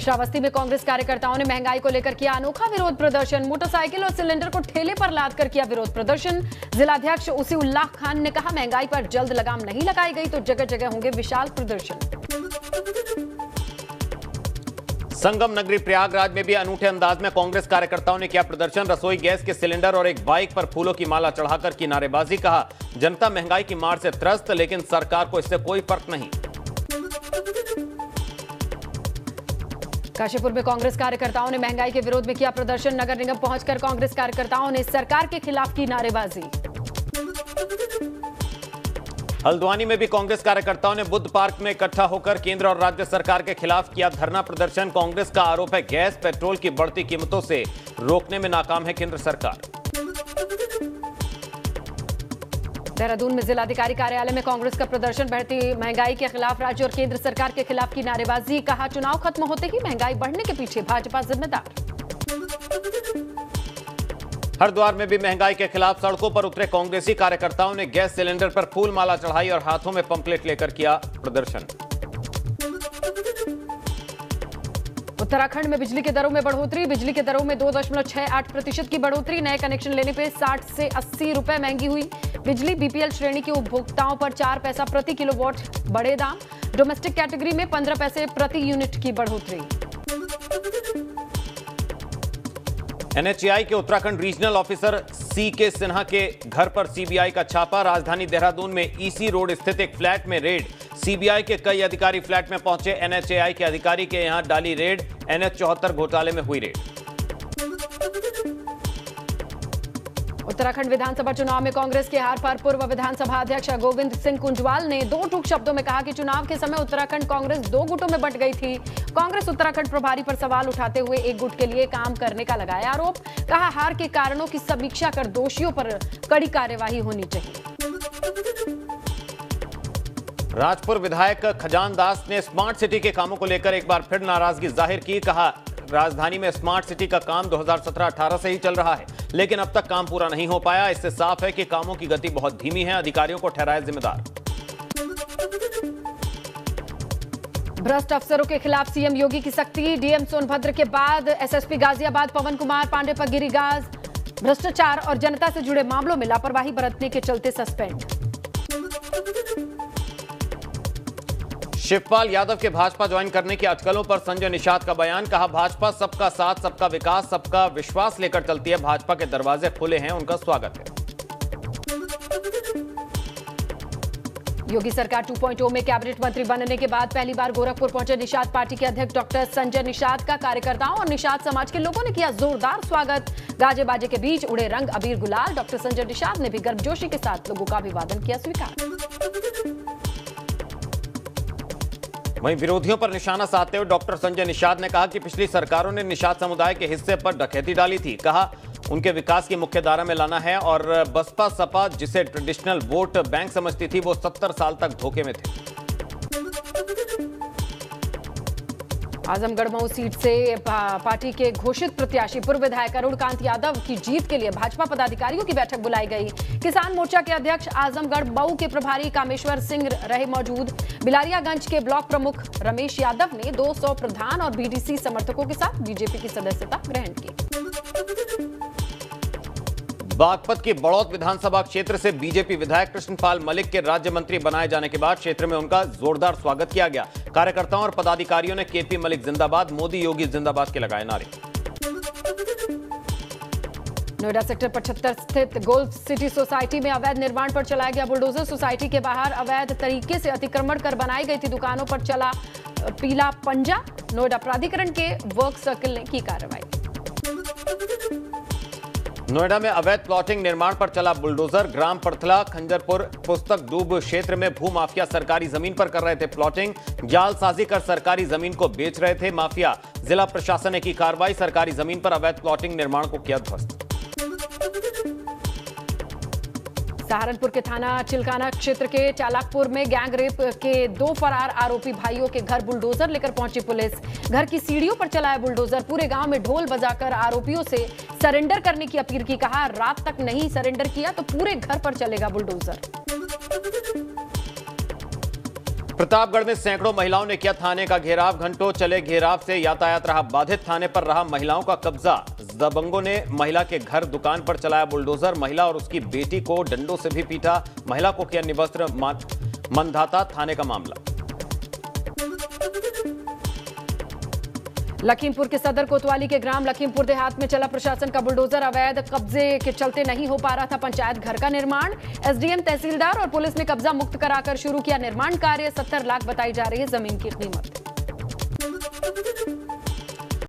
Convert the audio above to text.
श्रावस्ती में कांग्रेस कार्यकर्ताओं ने महंगाई को लेकर किया अनोखा विरोध प्रदर्शन। मोटरसाइकिल और सिलेंडर को ठेले पर लाद कर किया विरोध प्रदर्शन। जिलाध्यक्ष उसीउल्लाह खान ने कहा, महंगाई पर जल्द लगाम नहीं लगाई गई तो जगह जगह होंगे विशाल प्रदर्शन। संगम नगरी प्रयागराज में भी अनूठे अंदाज में कांग्रेस कार्यकर्ताओं ने किया प्रदर्शन। रसोई गैस के सिलेंडर और एक बाइक पर फूलों की माला चढ़ाकर की नारेबाजी। कहा, जनता महंगाई की मार से त्रस्त, लेकिन सरकार को इससे कोई फर्क नहीं। काशीपुर में कांग्रेस कार्यकर्ताओं ने महंगाई के विरोध में किया प्रदर्शन। नगर निगम पहुंचकर कांग्रेस कार्यकर्ताओं ने सरकार के खिलाफ की नारेबाजी। हल्द्वानी में भी कांग्रेस कार्यकर्ताओं ने बुद्ध पार्क में इकट्ठा होकर केंद्र और राज्य सरकार के खिलाफ किया धरना प्रदर्शन। कांग्रेस का आरोप है, गैस पेट्रोल की बढ़ती कीमतों से रोकने में नाकाम है केंद्र सरकार। देहरादून में जिलाधिकारी कार्यालय में कांग्रेस का प्रदर्शन। बढ़ती महंगाई के खिलाफ राज्य और केंद्र सरकार के खिलाफ की नारेबाजी। कहा, चुनाव खत्म होते ही महंगाई बढ़ने के पीछे भाजपा जिम्मेदार। हरिद्वार में भी महंगाई के खिलाफ सड़कों पर उतरे कांग्रेसी कार्यकर्ताओं ने गैस सिलेंडर पर फूल माला चढ़ाई और हाथों में पंपलेट लेकर किया प्रदर्शन। उत्तराखंड में बिजली के दरों में बढ़ोतरी। बिजली के दरों में 2.68% की बढ़ोतरी। नए कनेक्शन लेने पे 60 से 80 रुपए महंगी हुई बिजली। बीपीएल श्रेणी के उपभोक्ताओं पर 4 पैसा प्रति किलोवाट बढ़े दाम। डोमेस्टिक कैटेगरी में 15 पैसे प्रति यूनिट की बढ़ोतरी। एनएचएआई के Uttarakhand regional officer C K Sinha के घर पर सीबीआई का छापा। राजधानी देहरादून में ईसी रोड स्थित एक फ्लैट में रेड। सीबीआई के कई अधिकारी फ्लैट में पहुंचे। एनएचएआई के अधिकारी के यहां डाली रेड। एनएच 74 घोटाले में हुई रेड। उत्तराखंड विधानसभा चुनाव में कांग्रेस के हार पर पूर्व विधानसभा अध्यक्ष गोविंद सिंह कुंजवाल ने दो टूक शब्दों में कहा कि चुनाव के समय उत्तराखंड कांग्रेस 2 गुटों में बंट गई थी। कांग्रेस उत्तराखंड प्रभारी पर सवाल उठाते हुए एक गुट के लिए काम करने का लगाया आरोप। कहा, हार के कारणों की समीक्षा कर दोषियों पर कड़ी कार्यवाही होनी चाहिए। राजपुर विधायक खजान दास ने स्मार्ट सिटी के कामों को लेकर एक बार फिर नाराजगी जाहिर की। कहा, राजधानी में स्मार्ट सिटी का काम 2017-18 से ही चल रहा है, लेकिन अब तक काम पूरा नहीं हो पाया। इससे साफ है कि कामों की गति बहुत धीमी है। अधिकारियों को ठहराया जिम्मेदार। भ्रष्ट अफसरों के खिलाफ सीएम योगी की सख्ती। डीएम सोनभद्र के बाद एसएसपी गाजियाबाद पवन कुमार पांडे पर गिरी गाज। भ्रष्टाचार और जनता से जुड़े मामलों में लापरवाही बरतने के चलते सस्पेंड। शिवपाल यादव के भाजपा ज्वाइन करने की अटकलों पर संजय निषाद का बयान। कहा, भाजपा सबका साथ, सबका विकास, सबका विश्वास लेकर चलती है। भाजपा के दरवाजे खुले हैं, उनका स्वागत है। योगी सरकार 2.0 में कैबिनेट मंत्री बनने के बाद पहली बार गोरखपुर पहुंचे निषाद। पार्टी के अध्यक्ष डॉक्टर संजय निषाद का कार्यकर्ताओं और निषाद समाज के लोगों ने किया जोरदार स्वागत। गाजे बाजे के बीच उड़े रंग अबीर गुलाल। डॉक्टर संजय निषाद ने भी गर्मजोशी के साथ लोगों का अभिवादन किया स्वीकार। वहीं विरोधियों पर निशाना साधते हुए डॉक्टर संजय निषाद ने कहा कि पिछली सरकारों ने निषाद समुदाय के हिस्से पर डकैती डाली थी। कहा, उनके विकास की मुख्य धारा में लाना है और बसपा सपा जिसे ट्रेडिशनल वोट बैंक समझती थी, वो 70 साल तक धोखे में थे। आजमगढ़ मऊ सीट से पार्टी के घोषित प्रत्याशी पूर्व विधायक अरुणकांत यादव की जीत के लिए भाजपा पदाधिकारियों की बैठक बुलाई गई। किसान मोर्चा के अध्यक्ष आजमगढ़ मऊ के प्रभारी कामेश्वर सिंह रहे मौजूद। बिलारियागंज के ब्लॉक प्रमुख रमेश यादव ने 200 प्रधान और बीडीसी समर्थकों के साथ बीजेपी की सदस्यता ग्रहण की। बागपत की बड़ौत विधानसभा क्षेत्र से बीजेपी विधायक कृष्णपाल मलिक के राज्य मंत्री बनाए जाने के बाद क्षेत्र में उनका जोरदार स्वागत किया गया। कार्यकर्ताओं और पदाधिकारियों ने केपी मलिक जिंदाबाद, मोदी योगी जिंदाबाद के लगाए नारे। नोएडा सेक्टर 75 स्थित गोल्फ सिटी सोसाइटी में अवैध निर्माण पर चलाया गया बुलडोजर। सोसाइटी के बाहर अवैध तरीके से अतिक्रमण कर बनाई गई थी दुकानों पर चला पीला पंजा। नोएडा प्राधिकरण के वर्क सर्किल ने की कार्रवाई। नोएडा में अवैध प्लॉटिंग निर्माण पर चला बुलडोजर। ग्राम परथला, खंजरपुर, पुस्तक डूब क्षेत्र में भू माफिया सरकारी जमीन पर कर रहे थे प्लॉटिंग। जालसाजी कर सरकारी जमीन को बेच रहे थे माफिया। जिला प्रशासन ने की कार्रवाई। सरकारी जमीन पर अवैध प्लॉटिंग निर्माण को किया ध्वस्त। सहारनपुर के थाना चिलकाना क्षेत्र के चालाकपुर में गैंग रेप के 2 फरार आरोपी भाइयों के घर बुलडोजर लेकर पहुंची पुलिस। घर की सीढ़ियों पर चलाया बुलडोजर। पूरे गांव में ढोल बजाकर आरोपियों से सरेंडर करने की अपील की। कहा, रात तक नहीं सरेंडर किया तो पूरे घर पर चलेगा बुलडोजर। प्रतापगढ़ में सैकड़ों महिलाओं ने किया थाने का घेराव। घंटों चले घेराव से यातायात रहा बाधित। थाने पर रहा महिलाओं का कब्जा। दबंगों ने महिला के घर दुकान पर चलाया बुलडोजर। महिला और उसकी बेटी को डंडों से भी पीटा। महिला को किया निवस्त्र। मनधाता थाने का मामला। लखीमपुर के सदर कोतवाली के ग्राम लखीमपुर देहात में चला प्रशासन का बुलडोजर। अवैध कब्जे के चलते नहीं हो पा रहा था पंचायत घर का निर्माण। एसडीएम, तहसीलदार और पुलिस ने कब्जा मुक्त कराकर शुरू किया निर्माण कार्य। 70 लाख बताई जा रही है जमीन की कीमत।